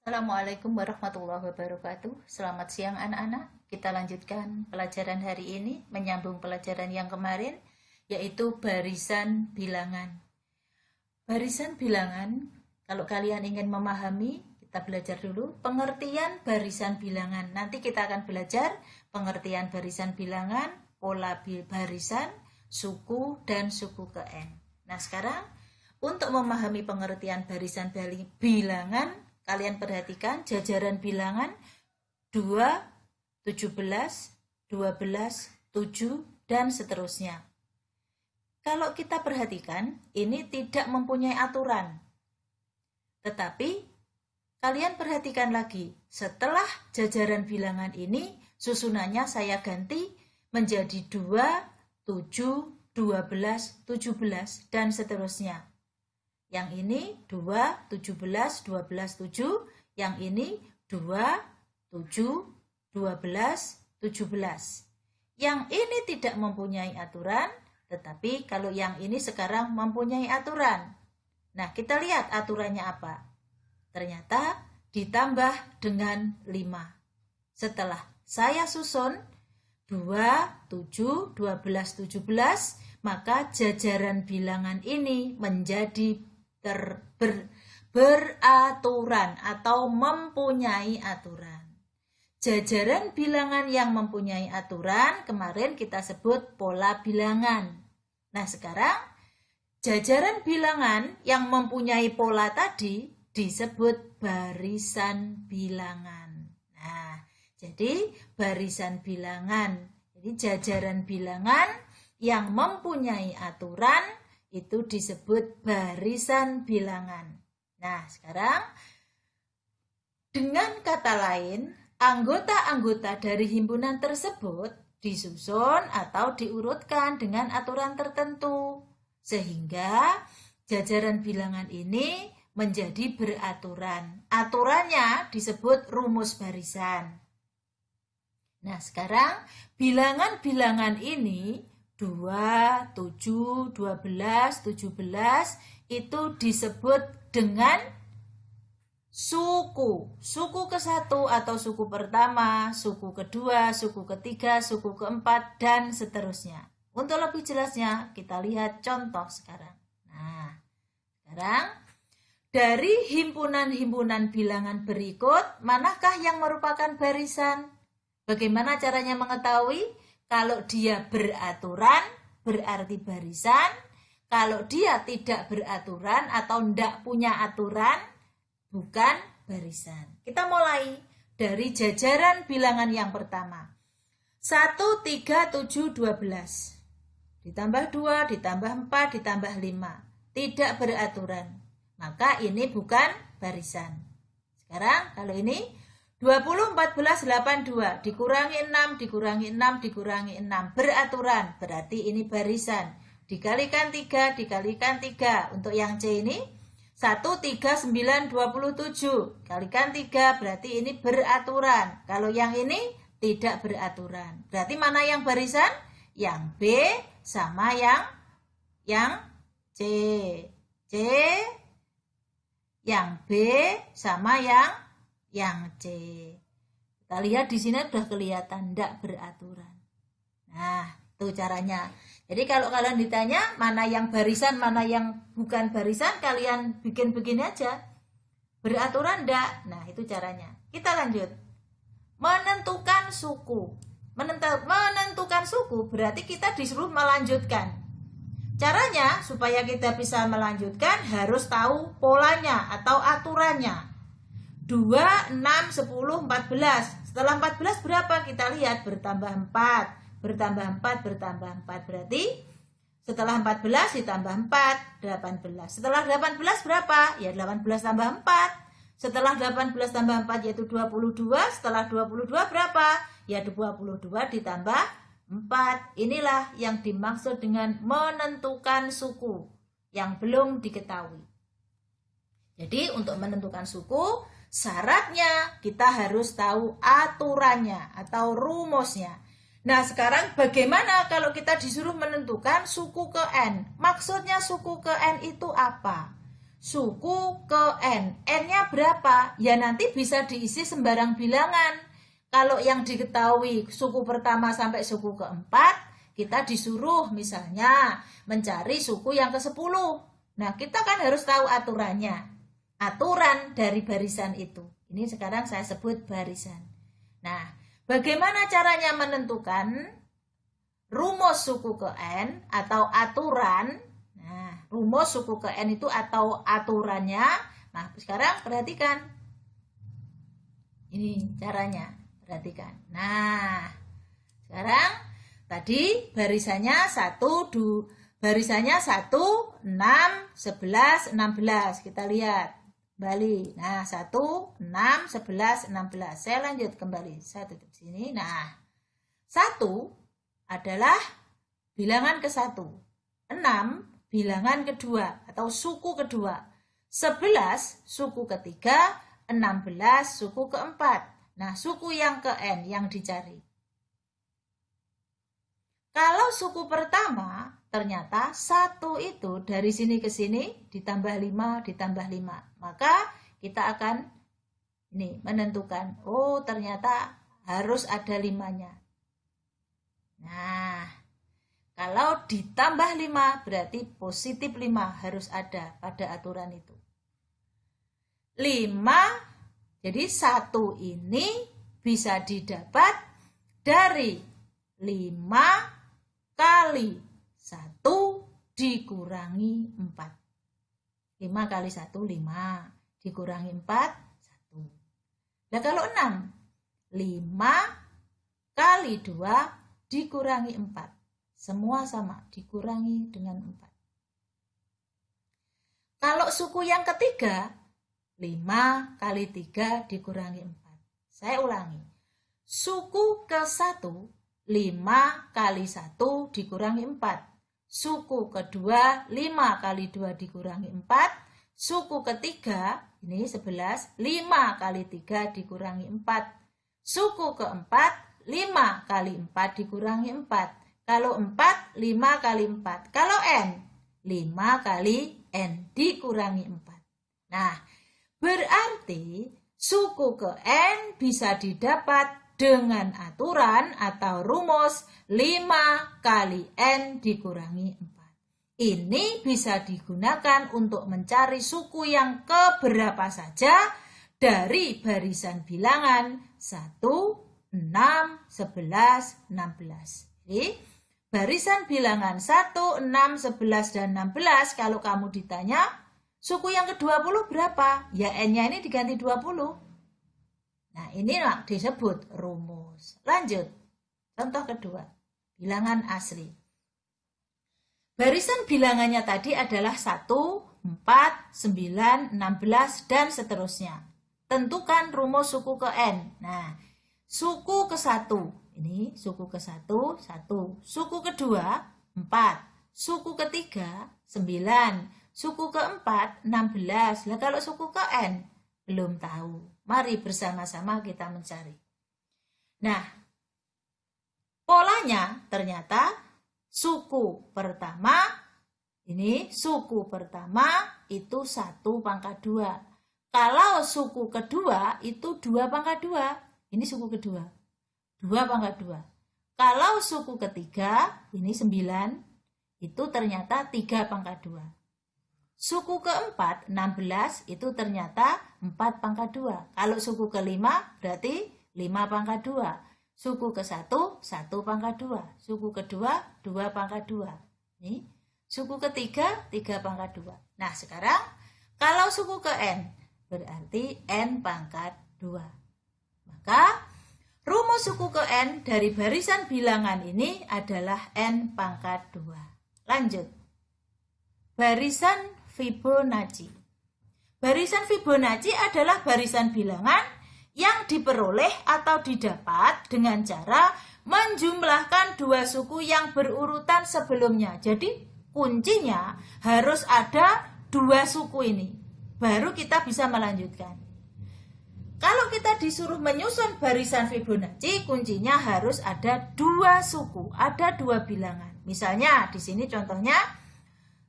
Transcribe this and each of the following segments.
Assalamualaikum warahmatullahi wabarakatuh. Selamat siang anak-anak. Kita lanjutkan pelajaran hari ini, menyambung pelajaran yang kemarin, yaitu barisan bilangan. Barisan bilangan, kalau kalian ingin memahami, kita belajar dulu pengertian barisan bilangan. Nanti kita akan belajar pengertian barisan bilangan, pola barisan, suku, dan suku ke N. Nah sekarang, untuk memahami pengertian barisan bilangan, kalian perhatikan jajaran bilangan 2, 17, 12, 7, dan seterusnya. Kalau kita perhatikan, ini tidak mempunyai aturan. Tetapi, kalian perhatikan lagi, setelah jajaran bilangan ini, susunannya saya ganti menjadi 2, 7, 12, 17, dan seterusnya. Yang ini 2, 17, 12, 7. Yang ini 2, 7, 12, 17. Yang ini tidak mempunyai aturan, tetapi kalau yang ini sekarang mempunyai aturan. Nah, kita lihat aturannya apa. Ternyata ditambah dengan 5. Setelah saya susun 2, 7, 12, 17, maka jajaran bilangan ini menjadi beraturan atau mempunyai aturan. Jajaran bilangan yang mempunyai aturan kemarin kita sebut pola bilangan. Nah sekarang jajaran bilangan yang mempunyai pola tadi disebut barisan bilangan. Nah jadi barisan bilangan, jadi jajaran bilangan yang mempunyai aturan itu disebut barisan bilangan. Nah, sekarang dengan kata lain, anggota-anggota dari himpunan tersebut disusun atau diurutkan dengan aturan tertentu. Sehingga jajaran bilangan ini menjadi beraturan. Aturannya disebut rumus barisan. Nah, sekarang bilangan-bilangan ini 2, 7, 12, 17 itu disebut dengan suku. Suku ke-1 atau suku pertama, suku kedua, suku ketiga, suku keempat, dan seterusnya. Untuk lebih jelasnya, kita lihat contoh sekarang. Nah, sekarang dari himpunan-himpunan bilangan berikut, manakah yang merupakan barisan? Bagaimana caranya mengetahui? Kalau dia beraturan, berarti barisan. Kalau dia tidak beraturan atau tidak punya aturan, bukan barisan. Kita mulai dari jajaran bilangan yang pertama. 1, 3, 7, 12. Ditambah 2, ditambah 4, ditambah 5. Tidak beraturan. Maka ini bukan barisan. Sekarang kalau ini 20, 14, 82, dikurangi 6, dikurangi 6, dikurangi 6. Beraturan, berarti ini barisan. Dikalikan 3, dikalikan 3. Untuk yang C ini, 1, 3, 9, 27. Kalikan 3, berarti ini beraturan. Kalau yang ini tidak beraturan. Berarti mana yang barisan? Yang B sama yang C. C, yang B sama yang C. Kita lihat di sini sudah kelihatan tidak beraturan. Nah, itu caranya. Jadi kalau kalian ditanya mana yang barisan, mana yang bukan barisan, kalian bikin begini aja. Beraturan enggak? Nah, itu caranya. Kita lanjut. Menentukan suku. Menentukan suku berarti kita disuruh melanjutkan. Caranya supaya kita bisa melanjutkan harus tahu polanya atau aturannya. 2, 6, 10, 14. Setelah 14 berapa? Kita lihat bertambah 4. Bertambah 4, bertambah 4. Berarti setelah 14 ditambah 4, 18. Setelah 18 berapa? Ya 18 tambah 4. Setelah 18 tambah 4 yaitu 22. Setelah 22 berapa? Ya 22 ditambah 4. Inilah yang dimaksud dengan menentukan suku yang belum diketahui. Jadi untuk menentukan suku, syaratnya kita harus tahu aturannya atau rumusnya. Nah sekarang bagaimana kalau kita disuruh menentukan suku ke N? Maksudnya suku ke N itu apa? suku ke N. N-nya berapa? Ya nanti bisa diisi sembarang bilangan. Kalau yang diketahui suku pertama sampai suku keempat, kita disuruh misalnya mencari suku yang ke-10. Nah, kita kan harus tahu aturannya. Aturan dari barisan itu. Ini sekarang saya sebut barisan. Nah, bagaimana caranya menentukan rumus suku ke N atau aturan? Nah, rumus suku ke N itu atau aturannya. Nah, sekarang perhatikan. Ini caranya, perhatikan. Nah, sekarang tadi barisannya 1, 6, 11, 16. Kita lihat. Kembali. Nah, 1, 6, 11, 16. Saya lanjut kembali. Saya tutup sini. Nah, 1 adalah bilangan ke-1. 6 bilangan kedua atau suku kedua. 11 suku ketiga, 16 suku keempat. Nah, suku yang ke N yang dicari. Kalau suku pertama, ternyata 1 itu dari sini ke sini ditambah 5, ditambah 5. Maka kita akan ini menentukan, oh ternyata harus ada 5-nya. Nah, kalau ditambah 5 berarti positif 5 harus ada pada aturan itu. 5, jadi 1 ini bisa didapat dari 5 kali 1 dikurangi 4. 5 kali 1, 5. Dikurangi 4, 1. Nah kalau 6, 5 kali 2 dikurangi 4. Semua sama, dikurangi dengan 4. Kalau suku yang ketiga, 5 kali 3 dikurangi 4. Saya ulangi. Suku ke-1, 5 kali 1 dikurangi 4. Suku kedua, 5 kali 2 dikurangi 4. Suku ketiga, ini 11, 5 kali 3 dikurangi 4. Suku keempat, 5 kali 4 dikurangi 4. Kalau 4, 5 kali 4. Kalau N, 5 kali N dikurangi 4. Nah, berarti suku ke N bisa didapat dengan aturan atau rumus 5 kali N dikurangi 4. Ini bisa digunakan untuk mencari suku yang keberapa saja dari barisan bilangan 1, 6, 11, 16. Jadi, barisan bilangan 1, 6, 11, dan 16 kalau kamu ditanya suku yang ke-20 berapa? Ya N-nya ini diganti 20. Nah, ini disebut rumus. Lanjut. Contoh kedua. Bilangan asli. Barisan bilangannya tadi adalah 1, 4, 9, 16, dan seterusnya. Tentukan rumus suku ke N. Nah, suku ke-1. Ini suku ke-1, 1. Suku kedua, 4. Suku ketiga, 9. Suku keempat, 16. Nah, kalau suku ke N, belum tahu. Mari bersama-sama kita mencari. Nah, polanya ternyata suku pertama, ini suku pertama itu 1 pangkat 2. Kalau suku kedua itu 2 pangkat 2. Ini suku kedua. 2 pangkat 2. Kalau suku ketiga, ini 9, itu ternyata 3 pangkat 2. Suku keempat, 16, itu ternyata 4 pangkat 2. Kalau suku kelima, berarti 5 pangkat 2. Suku ke-1, 1 pangkat 2. Suku kedua, 2 pangkat 2. Nih, suku ketiga, 3 pangkat 2. Nah, sekarang, kalau suku ke N, berarti N pangkat 2. Maka, rumus suku ke N dari barisan bilangan ini adalah N pangkat 2. Lanjut. Barisan Fibonacci. Barisan Fibonacci adalah barisan bilangan yang diperoleh atau didapat dengan cara menjumlahkan 2 suku yang berurutan sebelumnya. Jadi kuncinya harus ada 2 suku ini. Baru kita bisa melanjutkan. Kalau kita disuruh menyusun barisan Fibonacci, kuncinya harus ada 2 suku, ada 2 bilangan. Misalnya di sini contohnya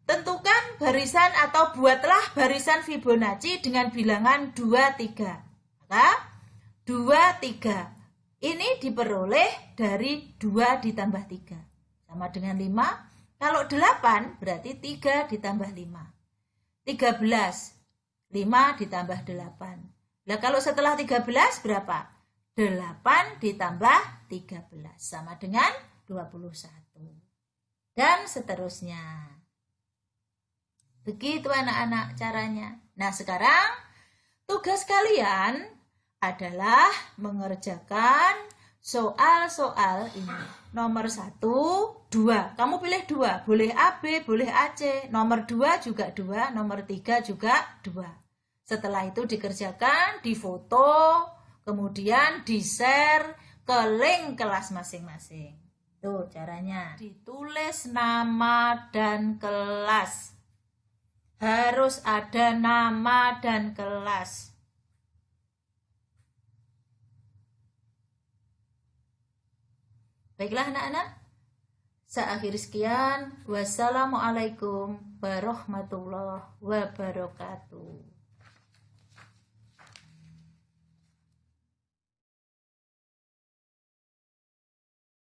Tentukan barisan atau buatlah barisan Fibonacci dengan bilangan 2, 3. Maka 2, 3. Ini diperoleh dari 2 ditambah 3. Sama dengan 5. Kalau 8 berarti 3 ditambah 5. 13. 5 ditambah 8. Nah kalau setelah 13 berapa? 8 ditambah 13. Sama dengan 21. Dan seterusnya. Begitu anak-anak caranya. Nah sekarang tugas kalian adalah mengerjakan soal-soal ini. Nomor 1, 2. Kamu pilih 2. Boleh A, B, boleh A, C. Nomor 2 juga 2. Nomor 3 juga 2. Setelah itu dikerjakan, difoto, kemudian di-share ke link kelas masing-masing. Tuh caranya. Ditulis nama dan kelas. Harus ada nama dan kelas. Baiklah anak-anak. Saya akhiri sekian. Wassalamualaikum warahmatullahi wabarakatuh.